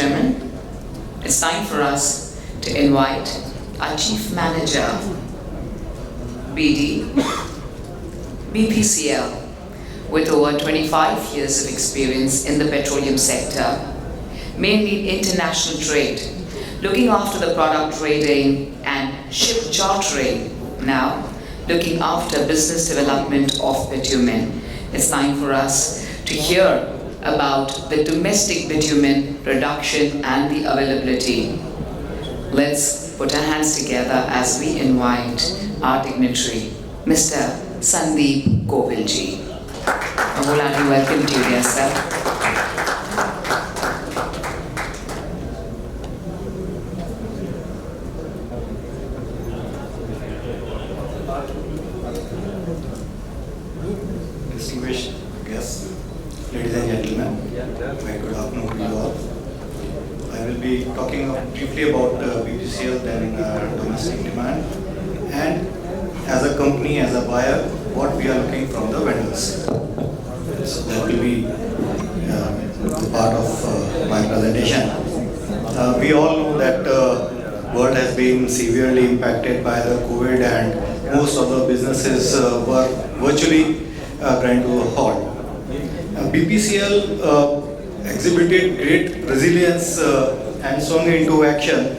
and gentlemen, it's time for us to invite our Chief Manager, BD, BPCL, with over 25 years of experience in the petroleum sector, mainly international trade, looking after the product trading and ship chartering, now looking after business development of bitumen. It's time for us to hear about the domestic bitumen production and the availability. Let's put our hands together as we invite our dignitary, Mr. Sandeep Kovilji. A wholehearted welcome to you, dear sir. Distinguished guests, ladies and gentlemen, very good afternoon to you all. I will be talking briefly about BPCL, then domestic demand, and as a company, as a buyer, what we are looking from the vendors. So that will be the part of my presentation. We all know that world has been severely impacted by the COVID, and most of the businesses were virtually grind to a halt. BPCL exhibited great resilience and swung into action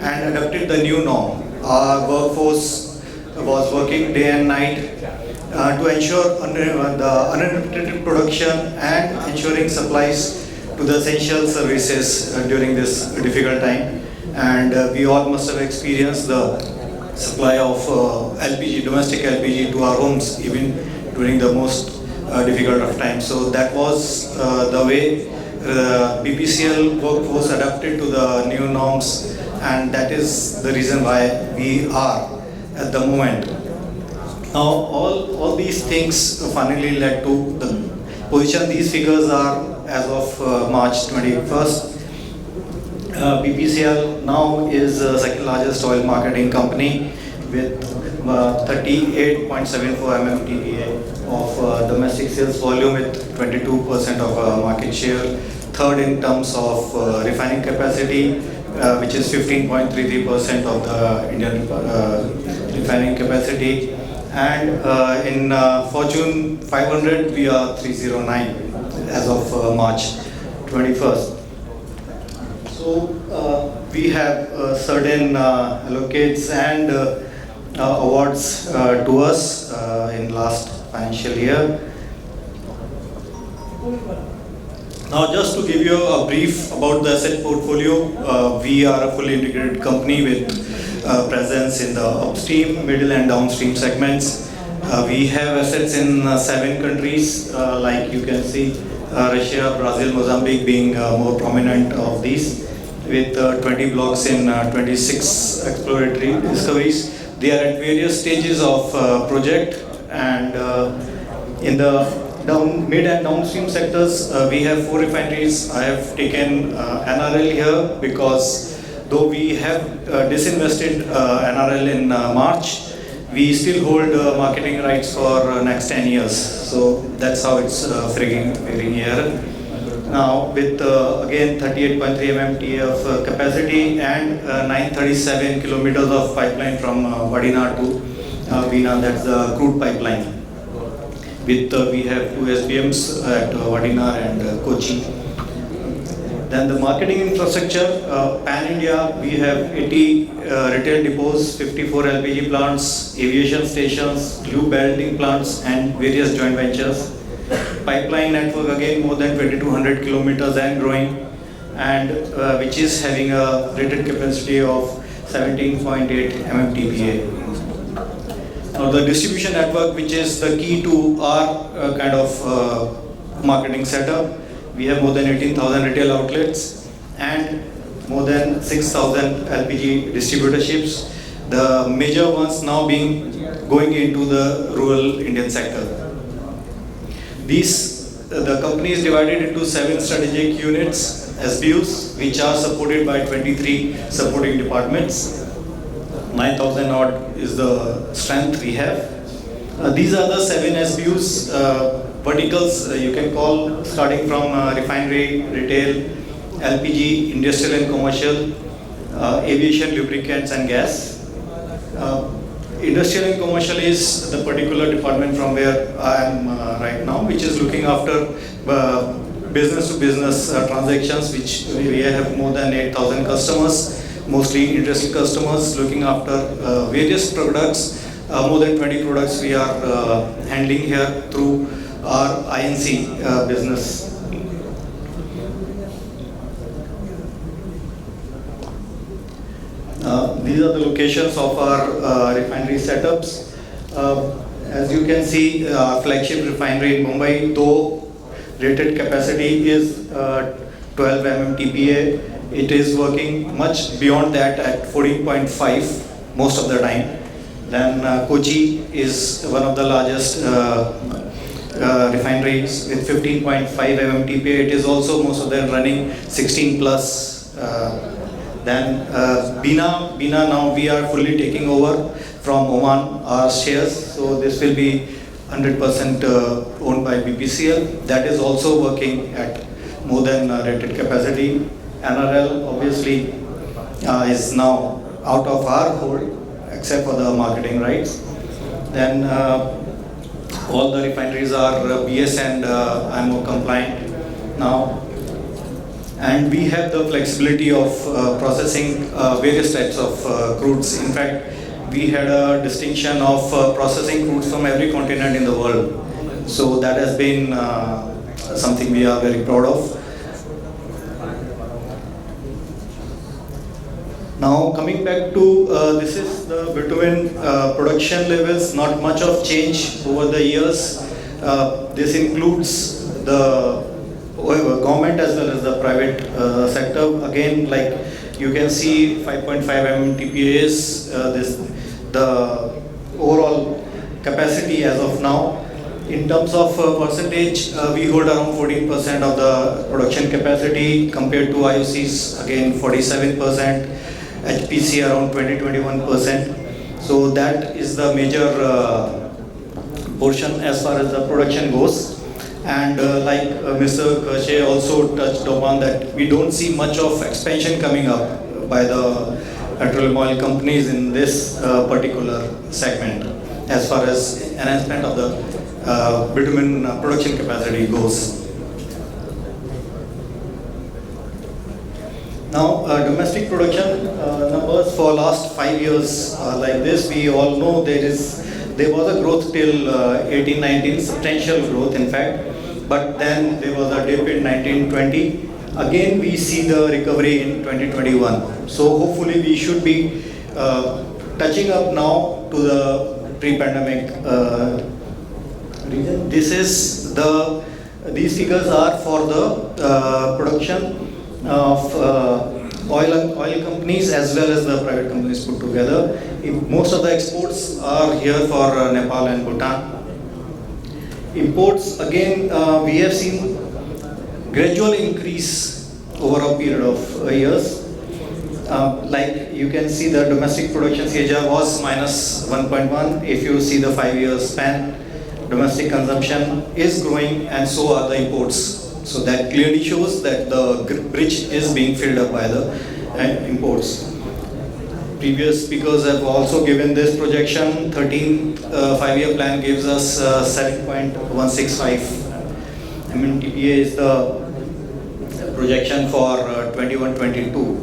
and adopted the new norm. Our workforce was working day and night to ensure the uninterrupted production and ensuring supplies to the essential services during this difficult time. And we all must have experienced the supply of LPG, domestic LPG to our homes even during the most difficult of times. So that was the way BPCL workforce adapted to the new norms, and that is the reason why we are at the moment. Now all these things finally led to the position. These figures are as of March 21st. BPCL now is the second largest oil marketing company with 38.74 MMTPA of domestic sales volume with 22% of market share. Third in terms of refining capacity, which is 15.33% of the Indian refining capacity. And in Fortune 500, we are 309 as of March 21st. So we have certain allocates and awards to us in last financial year. Now, just to give you a brief about the asset portfolio, we are a fully integrated company with presence in the upstream, middle and downstream segments. We have assets in 7 countries, like you can see, Russia, Brazil, Mozambique being more prominent of these, with 20 blocks in 26 exploratory discoveries. They are at various stages of project, and in the mid and downstream sectors, we have 4 refineries. I have taken NRL here because though we have disinvested NRL in March, we still hold marketing rights for next 10 years. So that's how it's faring here. Now with again 38.3 MMT of capacity and 937 kilometers of pipeline from Vadina to Bina, that's the crude pipeline. With we have 2 SBMs at Vadina and Kochi. Then the marketing infrastructure, pan-India, we have 80 retail depots, 54 LPG plants, aviation stations, lube belting plants and various joint ventures. Pipeline network again more than 2200 kilometers and growing, and which is having a rated capacity of 17.8 MMTPA. Now the distribution network, which is the key to our kind of marketing setup, we have more than 18,000 retail outlets and more than 6,000 LPG distributorships. The major ones now being going into the rural Indian sector. The company is divided into 7 strategic units, SBUs, which are supported by 23 supporting departments. 9,000 odd is the strength we have. These are the 7 SBUs, verticals you can call, starting from refinery, retail, LPG, industrial and commercial, aviation, lubricants and gas. Industrial and commercial is the particular department from where I am right now, which is looking after business to business transactions, which we have more than 8,000 customers, mostly industrial customers, looking after various products. More than 20 products we are handling here through our INC business. These are the locations of our refinery setups. As you can see, our flagship refinery in Mumbai, though rated capacity is 12 MMTPA, it is working much beyond that at 14.5 most of the time. Then Kochi is one of the largest refineries with 15.5 MMTPA. It is also most of them running 16 plus. Then Bina now we are fully taking over from Oman our shares. So this will be 100% owned by BPCL. That is also working at more than rated capacity. NRL obviously is now out of our hold except for the marketing rights. Then all the refineries are BS and IMO compliant now. And we have the flexibility of processing various types of crudes. In fact, we had a distinction of processing crudes from every continent in the world. So that has been something we are very proud of. Now coming back to this is the bitumen production levels, not much of change over the years. This includes the government as well as the private sector. Again, like you can see 5.5 MMTPA is the overall capacity as of now. In terms of percentage, we hold around 14% of the production capacity compared to IOC's again 47%, HPC around 20-21%. So that is the major portion as far as the production goes. And like Mr. Kache also touched upon that, we don't see much of expansion coming up by the petroleum oil companies in this particular segment as far as enhancement of the bitumen production capacity goes. Now, domestic production numbers for last 5 years like this, we all know there was a growth till 18-19, substantial growth in fact. But then there was a dip in 1920. Again, we see the recovery in 2021. So hopefully we should be touching up now to the pre-pandemic region. These figures are for the production of oil companies as well as the private companies put together. Most of the exports are here for Nepal and Bhutan. Imports, again, we have seen gradual increase over a period of years. Like you can see the domestic production CAGR was minus 1.1. If you see the 5-year span, domestic consumption is growing and so are the imports. So that clearly shows that the bridge is being filled up by the imports. Previous speakers have also given this projection. 13th 5-year plan gives us 7.165 MMTPA is the projection for 21-22.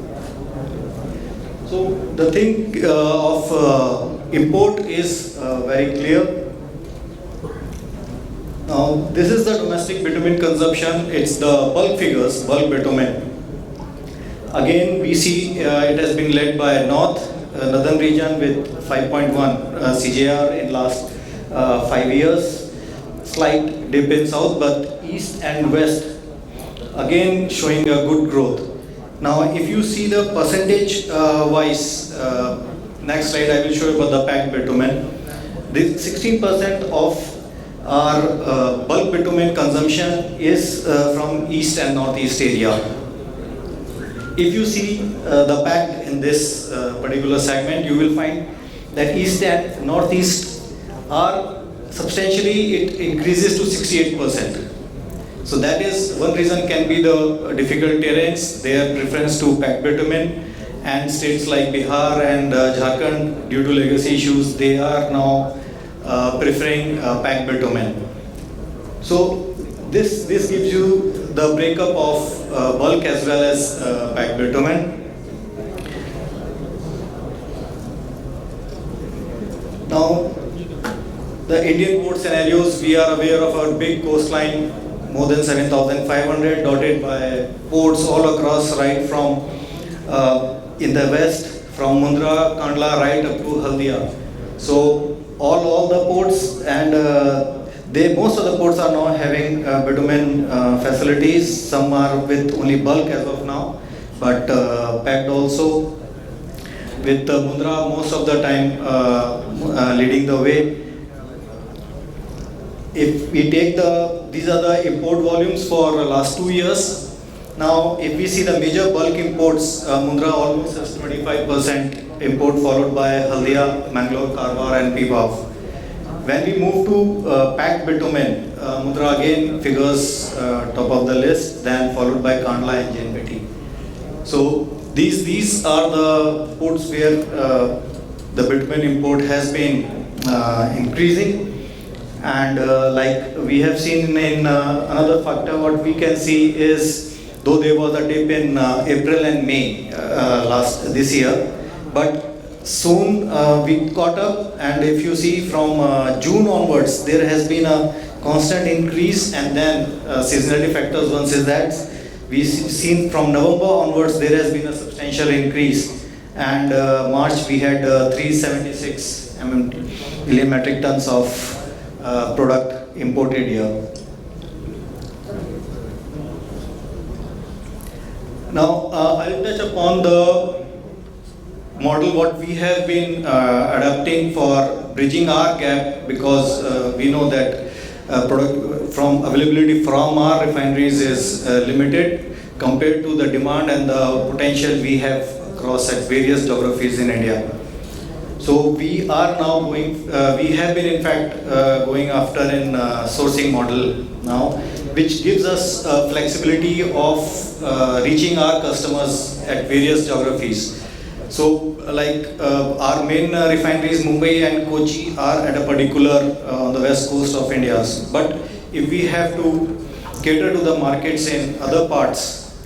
So the thing of import is very clear. Now this is the domestic bitumen consumption. It's the bulk figures, bulk bitumen. Again, we see it has been led by northern region with 5.1 CJR in last 5 years. Slight dip in south, but east and west again showing a good growth. Now, if you see the percentage wise, next slide I will show you about the packed bitumen. This 16% of our bulk bitumen consumption is from east and northeast area. If you see the packed in this particular segment, you will find that east and northeast are substantially, it increases to 68%. So that is one reason can be the difficult terrains, their preference to packed bitumen, and states like Bihar and Jharkhand, due to legacy issues, they are now preferring packed bitumen. So this gives you the breakup of bulk as well as packed bitumen. Now, the Indian port scenarios, we are aware of our big coastline, more than 7,500, dotted by ports all across, right from in the west, from Mundra, Kandla, right up to Haldia. So all the ports, and most of the ports are now having bitumen facilities. Some are with only bulk as of now, but packed also. With Mundra most of the time leading the way. If we take these are the import volumes for last 2 years. Now, if we see the major bulk imports, Mundra almost has 25% import, followed by Haldia, Mangalore, Karwar, and Pipavav. When we move to packed bitumen, Mundra again figures top of the list, then followed by Kandla and JNPT. So these are the ports where the bitumen import has been increasing. And like we have seen in another factor, what we can see is, though there was a dip in April and May this year, but soon we caught up, and if you see from June onwards, there has been a constant increase, and then seasonality factors, once is that we've seen from November onwards, there has been a substantial increase, and March we had 376 million metric tons of product imported here. Now, I'll touch upon the model what we have been adapting for bridging our gap, because we know that product from availability from our refineries is limited compared to the demand and the potential we have across at various geographies in India. So we are now going, we have been in fact going after an sourcing model now, which gives us flexibility of reaching our customers at various geographies. So like our main refineries, Mumbai and Kochi, are at a particular on the west coast of India. But if we have to cater to the markets in other parts,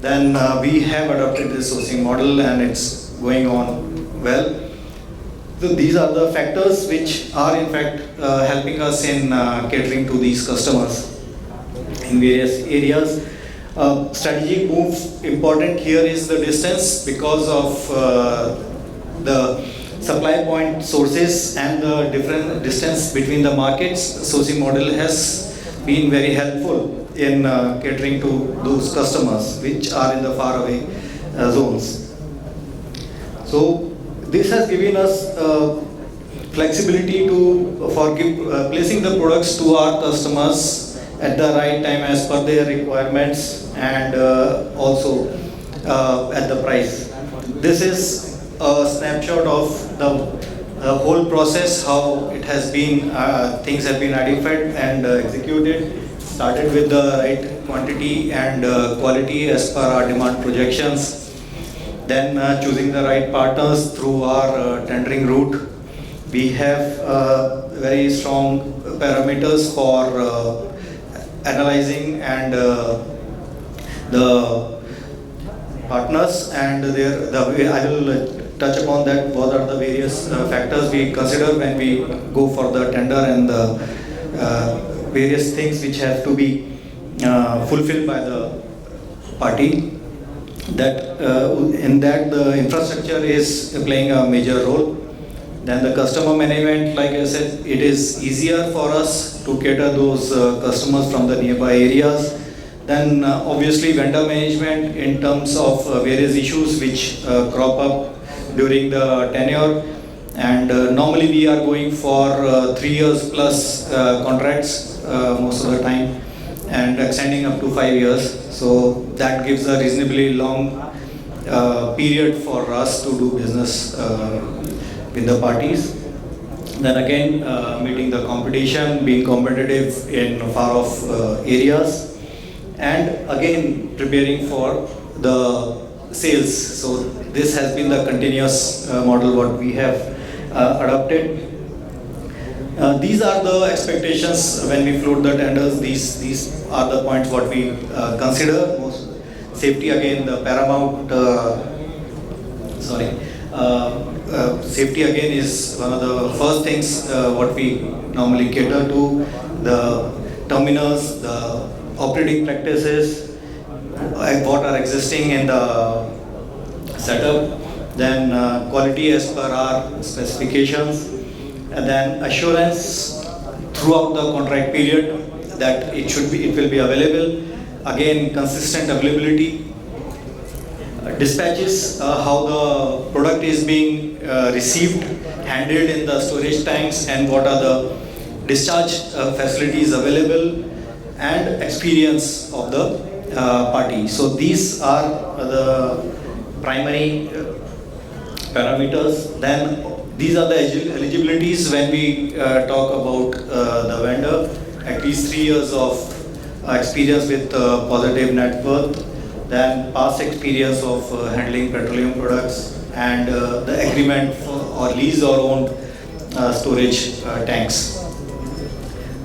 then we have adopted this sourcing model, and it's going on well. So these are the factors which are in fact helping us in catering to these customers in various areas. Strategic move important here is the distance, because of the supply point sources and the different distance between the markets. Sourcing model has been very helpful in catering to those customers which are in the faraway zones. So this has given us flexibility for placing the products to our customers at the right time as per their requirements, and also at the price. This is a snapshot of the whole process, how it has been, things have been identified and executed. Started with the right quantity and quality as per our demand projections. Then choosing the right partners through our tendering route. We have very strong parameters for analyzing and the partners, and I will touch upon that. What are the various factors we consider when we go for the tender, and the various things which have to be fulfilled by the party. That in that the infrastructure is playing a major role. Then the customer management, like I said, it is easier for us to cater those customers from the nearby areas. Then obviously vendor management in terms of various issues which crop up during the tenure, and normally we are going for 3 years plus contracts most of the time, and extending up to 5 years. So that gives a reasonably long period for us to do business with the parties. Then again, meeting the competition, being competitive in far off areas. and again preparing for the sales. So this has been the continuous model what we have adopted. These are the expectations when we float the tenders. These are the points what we consider. Safety again the paramount. Safety again is one of the first things what we normally cater to. The terminals, the operating practices, what are existing in the setup, then quality as per our specifications, and then assurance throughout the contract period that it will be available. Again, consistent availability. Dispatches, how the product is being received, handled in the storage tanks, and what are the discharge facilities available, and experience of the party. So these are the primary parameters. Then these are the eligibilities when we talk about the vendor. At least 3 years of experience with positive net worth, then past experience of handling petroleum products, and the agreement for or lease or owned storage tanks.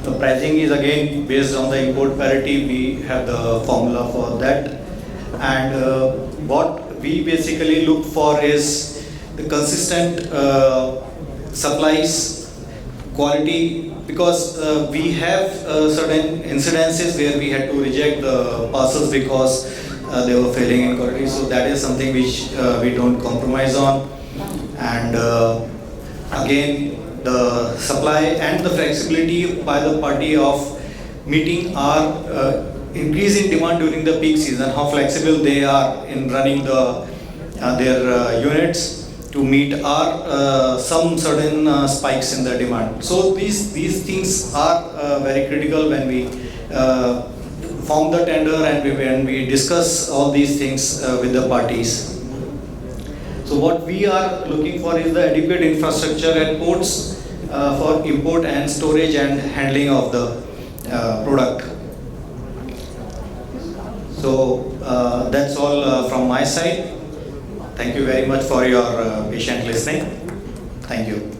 The pricing is again based on the import parity. We have the formula for that, and what we basically look for is the consistent supplies, quality, because we have certain incidences where we had to reject the parcels because they were failing in quality. So that is something which we don't compromise on, and again the supply and the flexibility by the party of meeting our increase in demand during the peak season, how flexible they are in running their units to meet our some certain spikes in the demand. So these things are very critical when we form the tender and when we discuss all these things with the parties. So what we are looking for is the adequate infrastructure at ports for import and storage and handling of the product. So that's all from my side. Thank you very much for your patient listening. Thank you.